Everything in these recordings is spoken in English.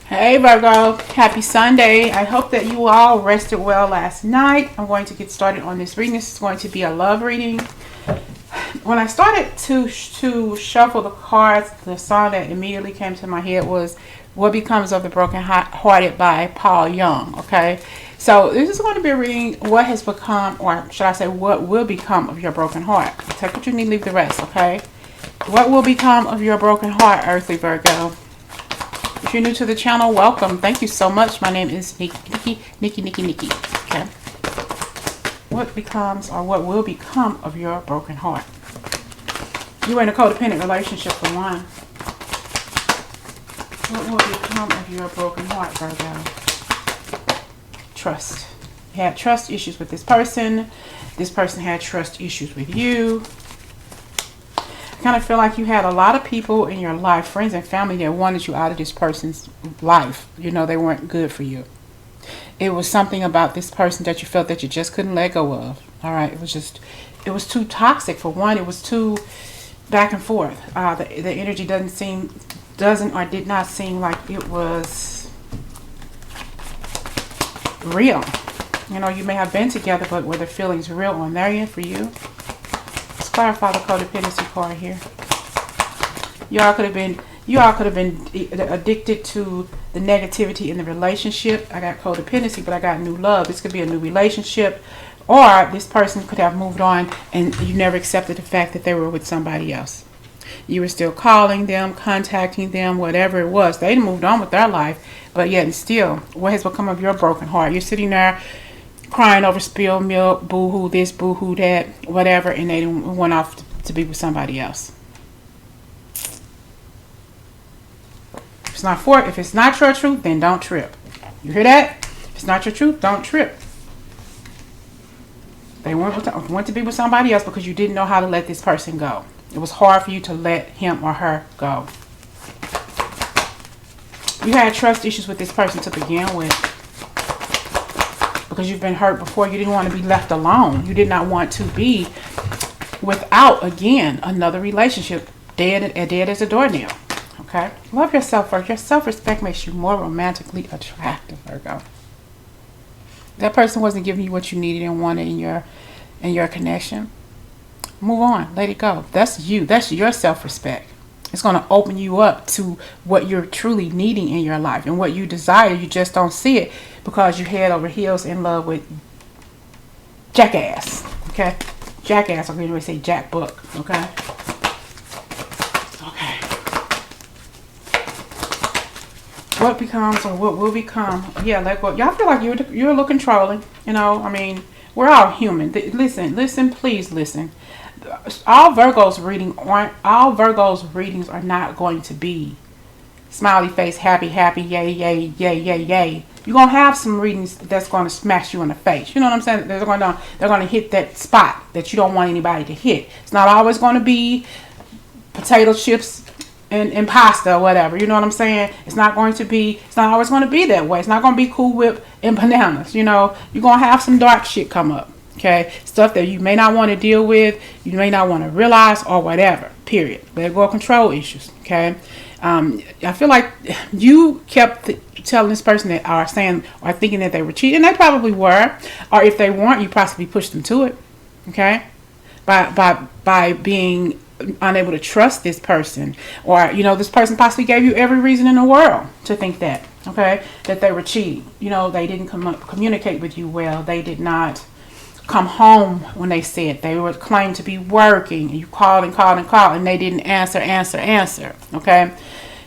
Hey Virgo, happy Sunday. I hope that you all rested well last night. I'm going to get started on this reading. This is going to be a love reading. When I started to shuffle the cards, the song that immediately came to my head was What Becomes of the Broken Hearted by Paul Young. Okay, so this is going to be a reading what has become, or should I say what will become of your broken heart. Take what you need, leave the rest. Okay, what will become of your broken heart, earthly Virgo? If you're new to the channel, welcome. Thank you so much. My name is Nikki. Okay. What becomes or what will become of your broken heart? You are in a codependent relationship for one. What will become of your broken heart, Virgo? Trust. You had trust issues with this person. This person had trust issues with you. I kind of feel like you had a lot of people in your life, friends and family, that wanted you out of this person's life. You know, they weren't good for you. It was something about this person that you felt that you just couldn't let go of. All right, it was too toxic for one. It was too back and forth. The energy did not seem like it was real. You know, you may have been together, but were the feelings real on their end for you? Let's clarify the codependency part here. You all could have been addicted to the negativity in the relationship. I got codependency, but I got new love. This could be a new relationship, or this person could have moved on and you never accepted the fact that they were with somebody else. You were still calling them, contacting them, whatever it was. They moved on with their life, but yet and still, what has become of your broken heart? You're sitting there crying over spilled milk, boo-hoo this, boo-hoo that, whatever, and they went off to be with somebody else. If it's not your truth, then don't trip. You hear that? If it's not your truth, don't trip. They went to be with somebody else because you didn't know how to let this person go. It was hard for you to let him or her go. You had trust issues with this person to begin with because you've been hurt before. You didn't want to be left alone. You did not want to be without, again, another relationship. Dead as a doornail. Okay? Love yourself first. Your self-respect makes you more romantically attractive, Virgo. That person wasn't giving you what you needed and wanted in your connection. Move on. Let it go. That's you. That's your self-respect. It's going to open you up to what you're truly needing in your life and what you desire. You just don't see it because you head over heels in love with jackass. Okay? Jackass. I'm going to say jack book. Okay? What becomes or what will become? Yeah, let go. Y'all feel like you're a little controlling. You know, I mean, we're all human. Listen, please listen. All Virgo's readings are not going to be smiley face, happy, yay, yay. You're gonna have some readings that's gonna smash you in the face. You know what I'm saying? They're gonna hit that spot that you don't want anybody to hit. It's not always gonna be potato chips and pasta or whatever. You know what I'm saying? It's not always going to be that way. It's not going to be Cool Whip and bananas. You know, you're going to have some dark shit come up. Okay? Stuff that you may not want to deal with, you may not want to realize, or whatever. Period. Let go of control issues. Okay? I feel like you kept telling this person that are thinking that they were cheating. They probably were. Or if they weren't, you possibly pushed them to it. Okay? By being unable to trust this person, or this person possibly gave you every reason in the world to think that they were cheating. They didn't communicate with you well. They did not come home when they said they were claimed to be working, and you called and they didn't answer. Okay,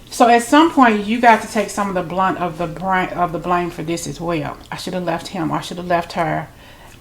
so at some point you got to take some of the blunt of the blame for this as well. I should have left him, I should have left her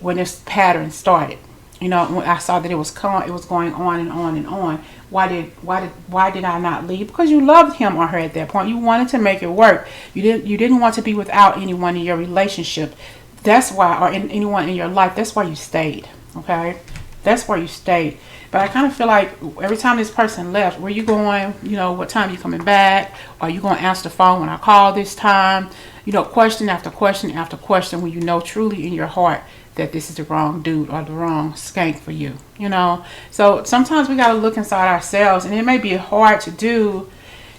when this pattern started. When I saw that it was going on and on and on. Why did I not leave? Because you loved him or her at that point. You wanted to make it work. You didn't want to be without anyone in your relationship. That's why, or anyone in your life. That's why you stayed. Okay, that's why you stayed. But I kind of feel like every time this person left, where you going? What time you coming back? Are you going to answer the phone when I call this time? Question after question after question, when truly in your heart that this is the wrong dude or the wrong skank for you. So sometimes we got to look inside ourselves, and it may be hard to do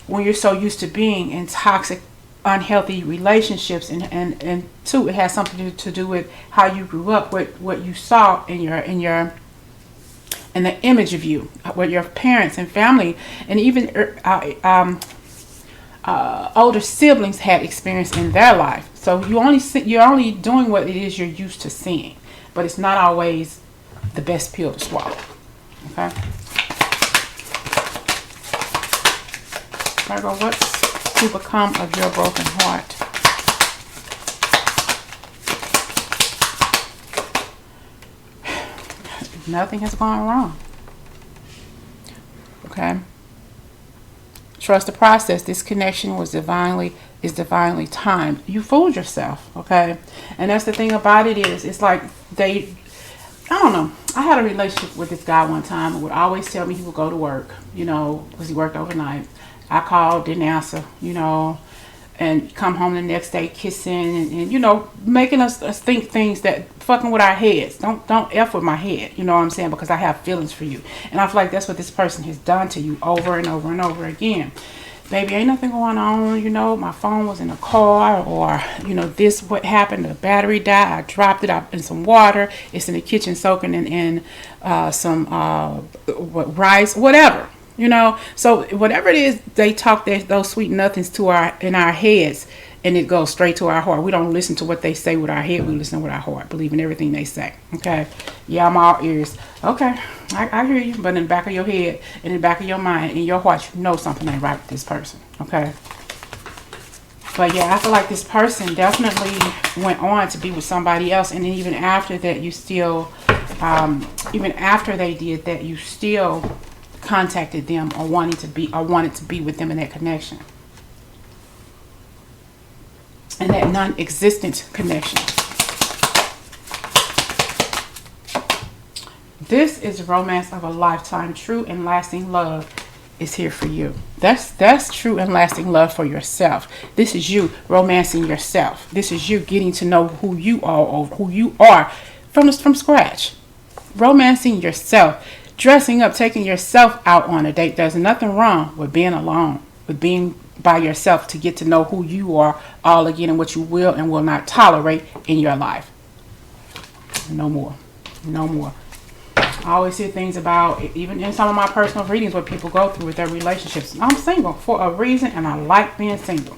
when you're so used to being in toxic unhealthy relationships, and two, it has something to do with how you grew up, what you saw in the image of you, what your parents and family and even older siblings had experienced in their life. So you're only doing what it is you're used to seeing, but it's not always the best pill to swallow. Okay. Virgo, what's to become of your broken heart? Nothing has gone wrong. Okay. Trust the process. This connection is divinely timed. You fooled yourself. Okay. And that's the thing about it is, it's like I don't know. I had a relationship with this guy one time who would always tell me he would go to work, because he worked overnight. I called, didn't answer, and come home the next day kissing and making us think things that fucking with our heads. Don't F with my head, you know what I'm saying? Because I have feelings for you. And I feel like that's what this person has done to you over and over and over again. Baby, ain't nothing going on, my phone was in the car, or, this, what happened, the battery died, I dropped it up in some water, it's in the kitchen soaking in some rice, whatever. So whatever it is, they talk those sweet nothings in our heads, and it goes straight to our heart. We don't listen to what they say with our head. We listen with our heart, believing everything they say. Okay. Yeah, I'm all ears. Okay. I hear you. But in the back of your head, in the back of your mind, in your heart, you know something ain't right with this person. Okay. But yeah, I feel like this person definitely went on to be with somebody else. And then even after that, you still, even after they did that, you still contacted them or wanted to be with them in that connection, and that non-existent connection. This is romance of a lifetime. True and lasting love is here for you. That's true and lasting love for yourself. This is you romancing yourself. This is you getting to know who you are from scratch. Romancing yourself. Dressing up, taking yourself out on a date. There's nothing wrong with being alone, with being by yourself, to get to know who you are all again and what you will and will not tolerate in your life. No more. No more. I always hear things about, even in some of my personal readings, what people go through with their relationships. I'm single for a reason, and I like being single.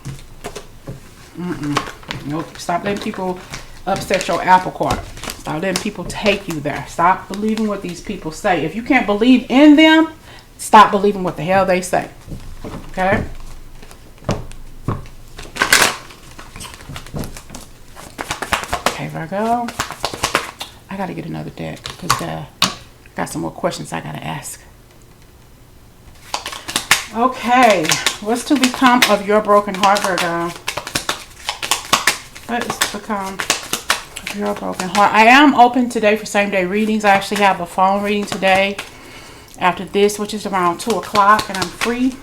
Nope. Stop letting people upset your apple cart. Stop letting people take you there. Stop believing what these people say. If you can't believe in them, stop believing what the hell they say. Okay? Okay, Virgo. I got to get another deck because I got some more questions I got to ask. Okay. What's to become of your broken heart, Virgo? What is to become your broken heart? I am open today for same day readings. I actually have a phone reading today after this, which is around 2 o'clock, and I'm free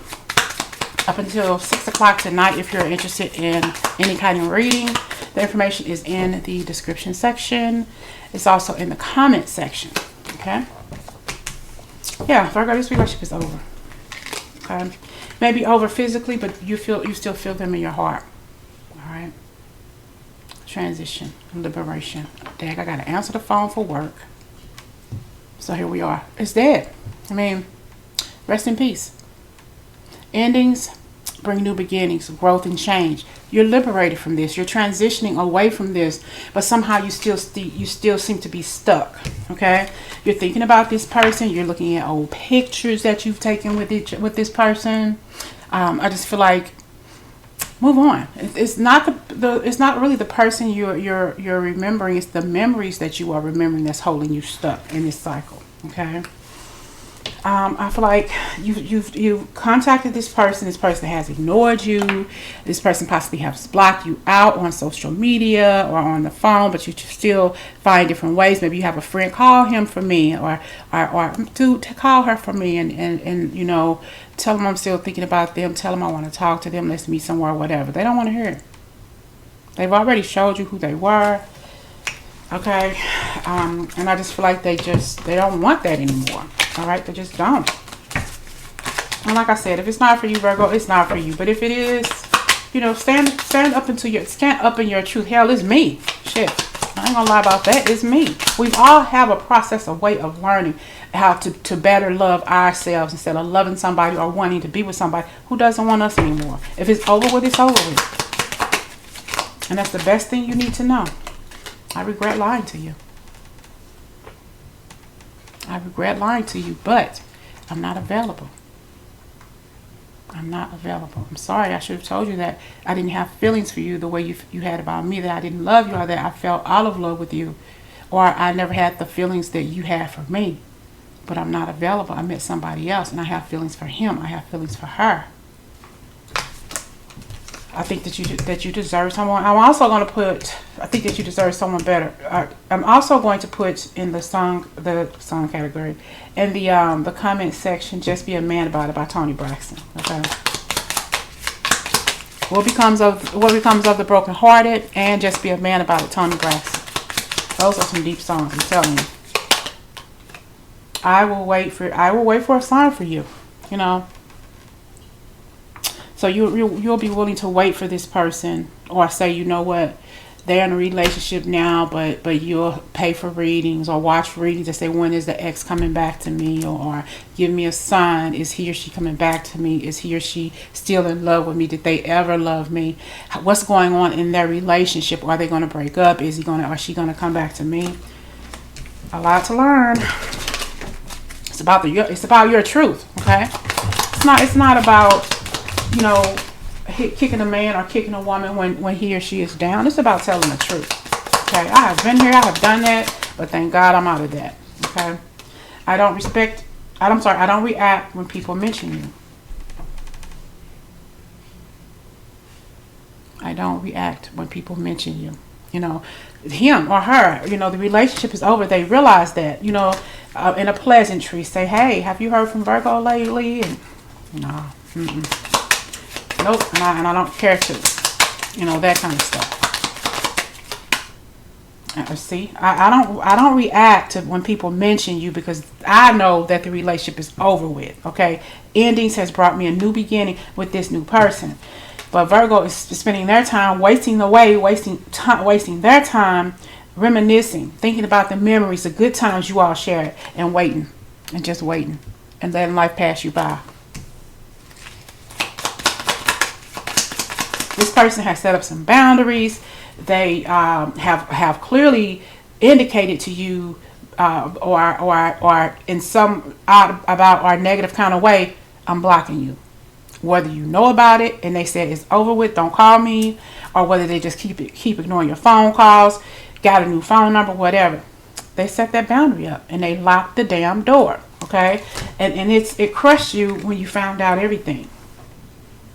up until 6 o'clock tonight if you're interested in any kind of reading. The information is in the description section. It's also in the comment section. Okay. Yeah, Virgo, this relationship is over. Okay. Maybe over physically, but you still feel them in your heart. All right. Transition, liberation. Dang, I gotta answer the phone for work. So here we are. It's dead. I mean, rest in peace. Endings bring new beginnings, growth and change. You're liberated from this. You're transitioning away from this, but somehow you still seem to be stuck. Okay, you're thinking about this person. You're looking at old pictures that you've taken with this person. I just feel like, move on. It's not it's not really the person you're remembering. It's the memories that you are remembering that's holding you stuck in this cycle. Okay. I feel like you've contacted this person. This person has ignored you. This person possibly has blocked you out on social media or on the phone, but you still find different ways. Maybe you have a friend, call him for me, or to call her for me, and tell them I'm still thinking about them. Tell them I want to talk to them. Let's meet somewhere, whatever. They don't want to hear it. They've already showed you who they were. Okay. And I just feel like they don't want that anymore. All right. They just don't. And like I said, if it's not for you, Virgo, it's not for you. But if it is, You know, stand up in your truth. Hell, it's me. Shit. I ain't gonna lie about that. It's me. We all have a process, a way of learning how to better love ourselves instead of loving somebody or wanting to be with somebody who doesn't want us anymore. If it's over with, it's over with. And that's the best thing you need to know. I regret lying to you. I regret lying to you, but I'm not available. I'm not available. I'm sorry. I should have told you that I didn't have feelings for you the way you had about me, that I didn't love you, or that I fell out of love with you, or I never had the feelings that you had for me. But I'm not available. I met somebody else, and I have feelings for him. I have feelings for her. I think that you deserve someone. I'm also going to put. I think that you deserve someone better. I'm also going to put in the song category, in the comment section, "Just Be a Man About It" by Toni Braxton. Okay. What becomes of the brokenhearted, and "Just Be a Man About It," Toni Braxton. Those are some deep songs. I'm telling you. I will wait for a sign for you. You know. So you'll be willing to wait for this person, or say, you know what, they're in a relationship now, but you'll pay for readings or watch readings to say, when is the ex coming back to me, or give me a sign. Is he or she coming back to me? Is he or she still in love with me? Did they ever love me? What's going on in their relationship? Are they going to break up? Is she going to come back to me? A lot to learn. It's about your truth. Okay. It's not about, you know, kicking a man or kicking a woman when he or she is down. It's about telling the truth. Okay, I have been here, I have done that, but thank God I'm out of that. Okay, I don't react when people mention you. I don't react when people mention you. You know, him or her, you know, the relationship is over. They realize that, you know, in a pleasantry, say, hey, have you heard from Virgo lately? And no. Nope, and I don't care to, you know, that kind of stuff. See, I don't react to when people mention you, because I know that the relationship is over with. Okay, endings has brought me a new beginning with this new person, but Virgo is spending their time wasting their time reminiscing, thinking about the memories, the good times you all shared, and waiting, and just waiting, and letting life pass you by. This person has set up some boundaries. They have clearly indicated to you, or in some odd about or negative kind of way, I'm blocking you. Whether you know about it and they said it's over with, don't call me, or whether they just keep ignoring your phone calls, got a new phone number, whatever. They set that boundary up and they locked the damn door. Okay, and it crushed you when you found out everything.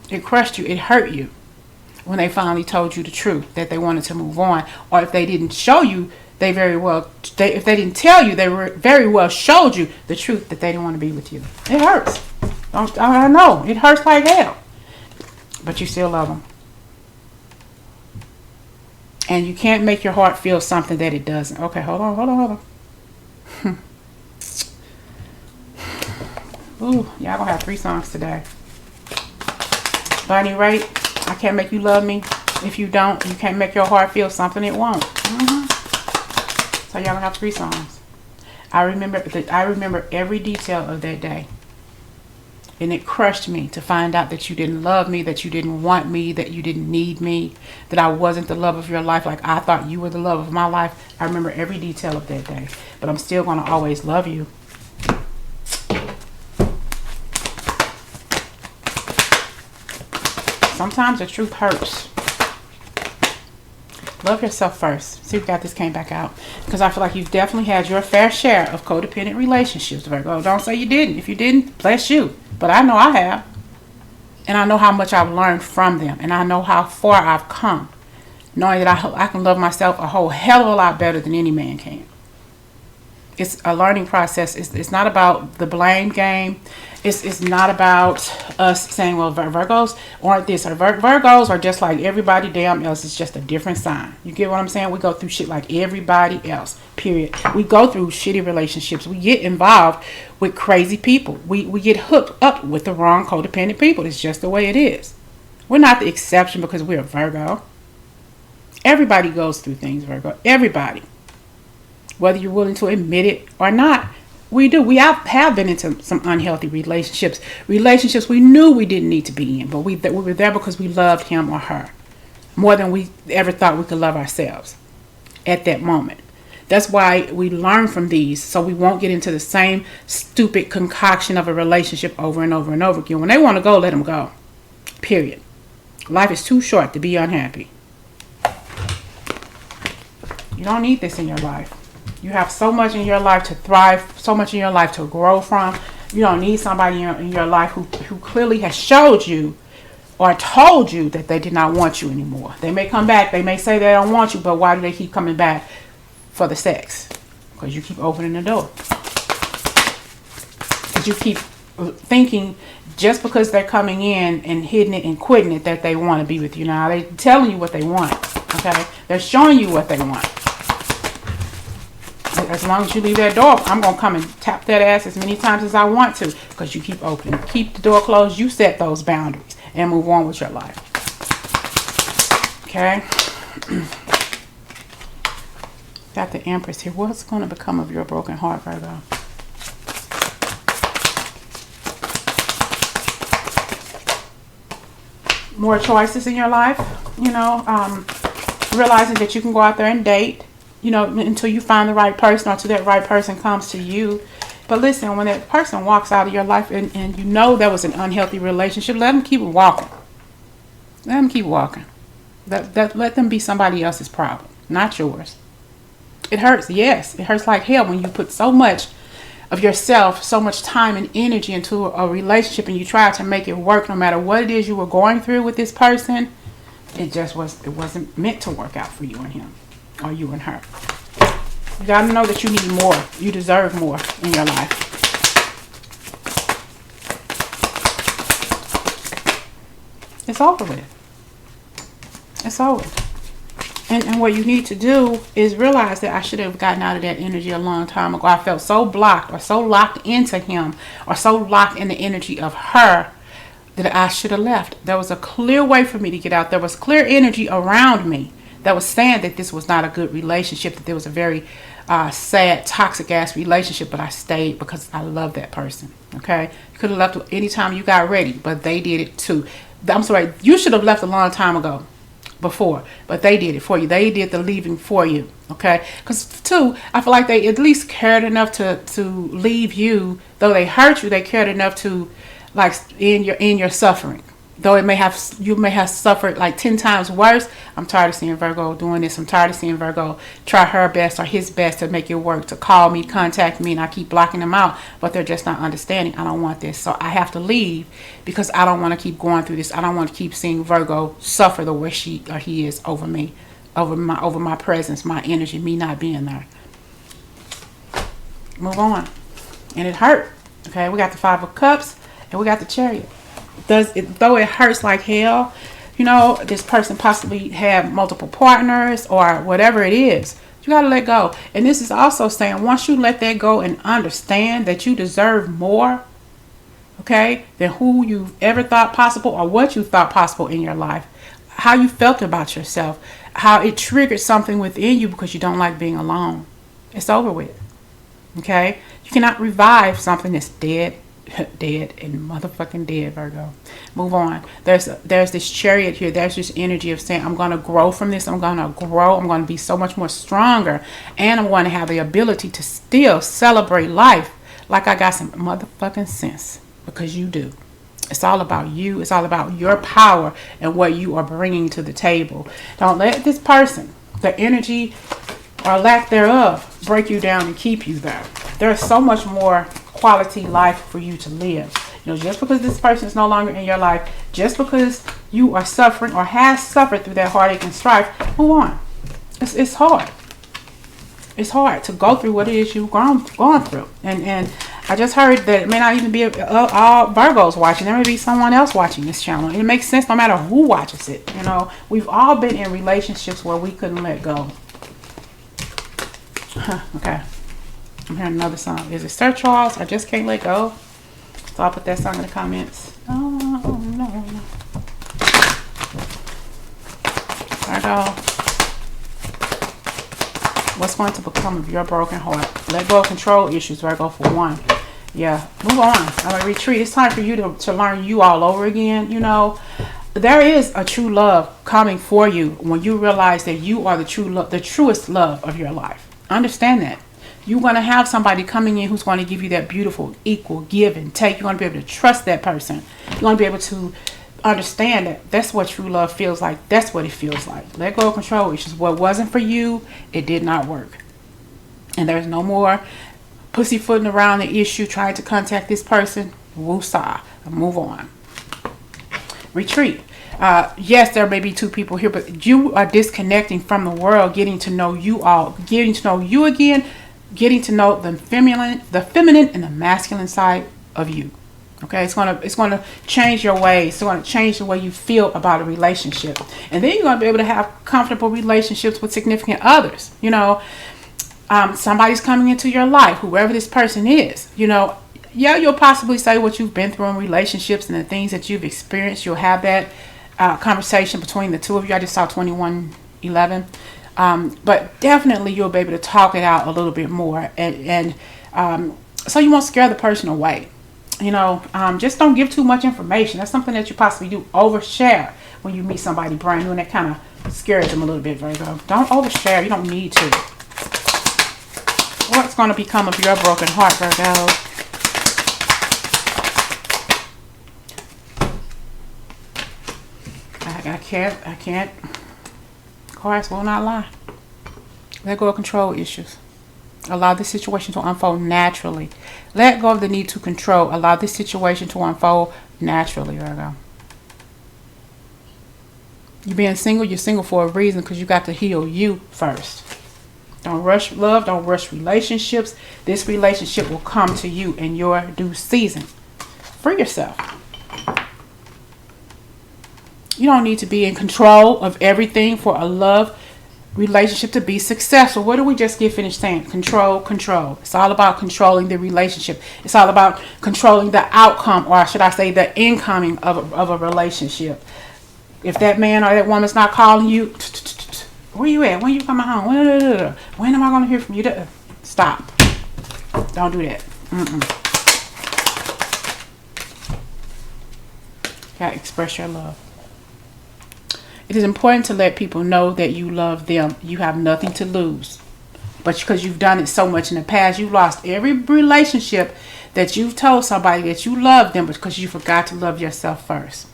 It crushed you. It hurt you when they finally told you the truth, that they wanted to move on. Or if they didn't show you, if they didn't tell you, they very well showed you the truth, that they didn't want to be with you. It hurts. I know. It hurts like hell. But you still love them. And you can't make your heart feel something that it doesn't. Okay, hold on. Ooh, y'all gonna have 3 songs today. Bunny Raitt, I can't make you love me. If you don't, you can't make your heart feel something it won't. So y'all gonna have 3 songs. I remember every detail of that day. And it crushed me to find out that you didn't love me, that you didn't want me, that you didn't need me, that I wasn't the love of your life like I thought you were the love of my life. I remember every detail of that day. But I'm still gonna always love you. Sometimes the truth hurts. Love yourself first. See, we got this came back out. Because I feel like you've definitely had your fair share of codependent relationships, Virgo. Don't say you didn't. If you didn't, bless you. But I know I have. And I know how much I've learned from them. And I know how far I've come. Knowing that I can love myself a whole hell of a lot better than any man can. It's a learning process. It's not about the blame game. It's not about us saying, well, Virgos aren't this, or Virgos are just like everybody damn else. It's just a different sign. You get what I'm saying? We go through shit like everybody else, period. We go through shitty relationships. We get involved with crazy people. We get hooked up with the wrong codependent people. It's just the way it is. We're not the exception because we're a Virgo. Everybody goes through things, Virgo. Everybody. Whether you're willing to admit it or not, we do. We have been into some unhealthy relationships. Relationships we knew we didn't need to be in, but we were there because we loved him or her more than we ever thought we could love ourselves at that moment. That's why we learn from these, so we won't get into the same stupid concoction of a relationship over and over and over again. When they want to go, let them go. Period. Life is too short to be unhappy. You don't need this in your life. You have so much in your life to thrive, so much in your life to grow from. You don't need somebody in your life who clearly has showed you or told you that they did not want you anymore. They may come back. They may say they don't want you, but why do they keep coming back? For the sex. Because you keep opening the door. Because you keep thinking just because they're coming in and hitting it and quitting it that they want to be with you. Now, they're telling you what they want. Okay? They're showing you what they want. As long as you leave that door, I'm going to come and tap that ass as many times as I want to. Because you keep opening. Keep the door closed. You set those boundaries. And move on with your life. Okay? Got the Empress here. What's going to become of your broken heart, Virgo? More choices in your life. You know, realizing that you can go out there and date. You know, until you find the right person or until that right person comes to you. But listen, when that person walks out of your life and you know there was an unhealthy relationship, let them keep walking. Let them keep walking. Let them be somebody else's problem, not yours. It hurts, yes. It hurts like hell when you put so much of yourself, so much time and energy into a relationship and you try to make it work no matter what it is you were going through with this person. It wasn't meant to work out for you and him or you and her. You got to know that you need more. You deserve more in your life. It's over with. It's over. And what you need to do is realize that I should have gotten out of that energy a long time ago. I felt so blocked or so locked into him or so locked in the energy of her that I should have left. There was a clear way for me to get out. There was clear energy around me that was saying that this was not a good relationship, that there was a very sad, toxic-ass relationship, but I stayed because I love that person, okay? You could have left anytime you got ready, but they did it too. I'm sorry, you should have left a long time ago. Before, but they did it for you. They did the leaving for you, okay? Because too, I feel like they at least cared enough to leave you. Though they hurt you, they cared enough to like in your suffering. Though you may have suffered like 10 times worse. I'm tired of seeing Virgo doing this. I'm tired of seeing Virgo try her best or his best to make it work, to call me, contact me, and I keep blocking them out, but they're just not understanding. I don't want this, so I have to leave because I don't want to keep going through this. I don't want to keep seeing Virgo suffer the way she or he is over me, over my presence, my energy, me not being there. Move on. And it hurt. Okay, we got the 5 of Cups and we got the Chariot. Though it hurts like hell, you know, this person possibly had multiple partners or whatever it is, you got to let go. And this is also saying once you let that go and understand that you deserve more, okay, than who you've ever thought possible or what you thought possible in your life, how you felt about yourself, how it triggered something within you because you don't like being alone. It's over with, okay? You cannot revive something that's dead. Dead and motherfucking dead, Virgo. Move on. There's this Chariot here. There's this energy of saying I'm going to grow from this. I'm going to grow. I'm going to be so much more stronger, and I'm going to have the ability to still celebrate life like I got some motherfucking sense, because you do. It's all about you. It's all about your power and what you are bringing to the table. Don't let this person, the energy or lack thereof, break you down and keep you there. There's so much more quality life for you to live. You know, just because this person is no longer in your life, just because you are suffering or has suffered through that heartache and strife, move on. It's hard. It's hard to go through what it is you've gone through. And I just heard that it may not even be all Virgos watching. There may be someone else watching this channel. And it makes sense no matter who watches it. You know, we've all been in relationships where we couldn't let go. Okay. I'm hearing another song. Is it Sir Charles? I Just Can't Let Go. So I'll put that song in the comments. Oh, no. Virgo. What's going to become of your broken heart? Let go of control issues, Virgo, for one. Yeah, move on. I'm going to retreat. It's time for you to learn you all over again. You know, there is a true love coming for you when you realize that you are the true love, the truest love of your life. Understand that. You're going to have somebody coming in who's going to give you that beautiful, equal give and take. You're going to be able to trust that person. You're going to be able to understand that that's what true love feels like. That's what it feels like. Let go of control issues. What wasn't for you, it did not work. And there's no more pussyfooting around the issue, trying to contact this person. Woosah. Move on. Retreat. Yes, there may be two people here, but you are disconnecting from the world, getting to know you all, getting to know you again, getting to know the feminine and the masculine side of you. Okay, it's gonna change your ways. It's gonna change the way you feel about a relationship, and then you're gonna be able to have comfortable relationships with significant others. You know, somebody's coming into your life, whoever this person is. You know, yeah, you'll possibly say what you've been through in relationships and the things that you've experienced. You'll have that conversation between the two of you. I just saw 2111. But definitely you'll be able to talk it out a little bit more, and so you won't scare the person away. You know, just don't give too much information. That's something that you possibly do. Overshare when you meet somebody brand new, and that kind of scares them a little bit, Virgo. Don't overshare. You don't need to. What's going to become of your broken heart, Virgo? I can't. Cards will not lie. Let go of control issues. Allow this situation to unfold naturally. Let go of the need to control. Allow this situation to unfold naturally, Virgo. You being single, you're single for a reason, because you got to heal you first. Don't rush love. Don't rush relationships. This relationship will come to you in your due season. Free yourself. You don't need to be in control of everything for a love relationship to be successful. What did we just get finished saying? Control. It's all about controlling the relationship. It's all about controlling the outcome, or should I say the incoming of a relationship. If that man or that woman's not calling you, where you at? When you coming home? When am I going to hear from you? Stop. Don't do that. Gotta express your love. It is important to let people know that you love them. You have nothing to lose. But because you've done it so much in the past, you've lost every relationship that you've told somebody that you love them, because you forgot to love yourself first.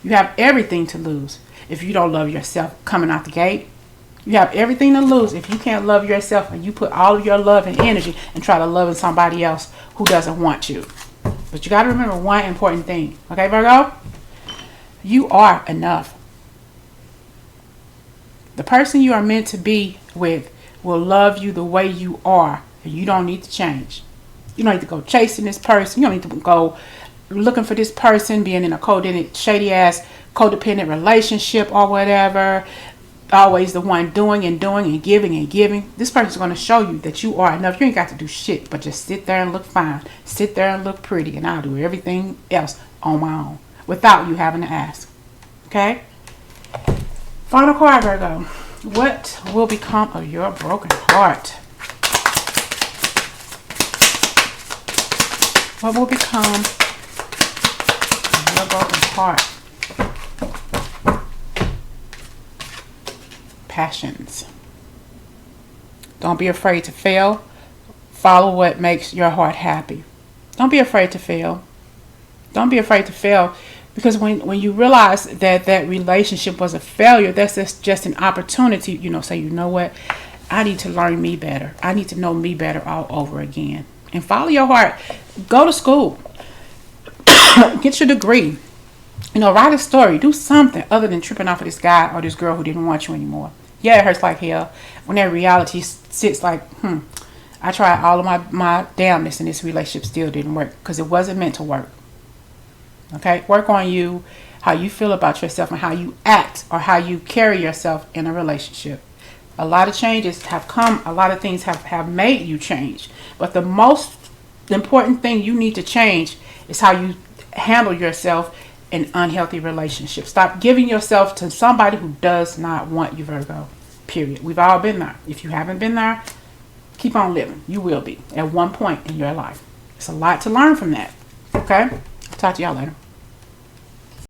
You have everything to lose if you don't love yourself coming out the gate. You have everything to lose if you can't love yourself and you put all of your love and energy and try to love somebody else who doesn't want you. But you got to remember one important thing. Okay, Virgo? You are enough. The person you are meant to be with will love you the way you are, and you don't need to change. You don't need to go chasing this person. You don't need to go looking for this person, being in a codependent, shady-ass codependent relationship or whatever. Always the one doing and giving and giving. This person's going to show you that you are enough. You ain't got to do shit but just sit there and look fine. Sit there and look pretty, and I'll do everything else on my own without you having to ask. Okay? Final card, Virgo. What will become of your broken heart? What will become of your broken heart? Passions. Don't be afraid to fail. Follow what makes your heart happy. Don't be afraid to fail. Don't be afraid to fail. Because when you realize that relationship was a failure, that's just an opportunity, say, you know what? I need to learn me better. I need to know me better all over again. And follow your heart. Go to school. Get your degree. Write a story. Do something other than tripping off of this guy or this girl who didn't want you anymore. Yeah, it hurts like hell when that reality sits like, I tried all of my damnness and this relationship still didn't work, because it wasn't meant to work. Okay, work on you, how you feel about yourself, and how you act or how you carry yourself in a relationship. A lot of changes have come. A lot of things have made you change. But the most important thing you need to change is how you handle yourself in unhealthy relationships. Stop giving yourself to somebody who does not want you, Virgo. Period. We've all been there. If you haven't been there, keep on living. You will be at one point in your life. It's a lot to learn from that. Okay? Talk to y'all later.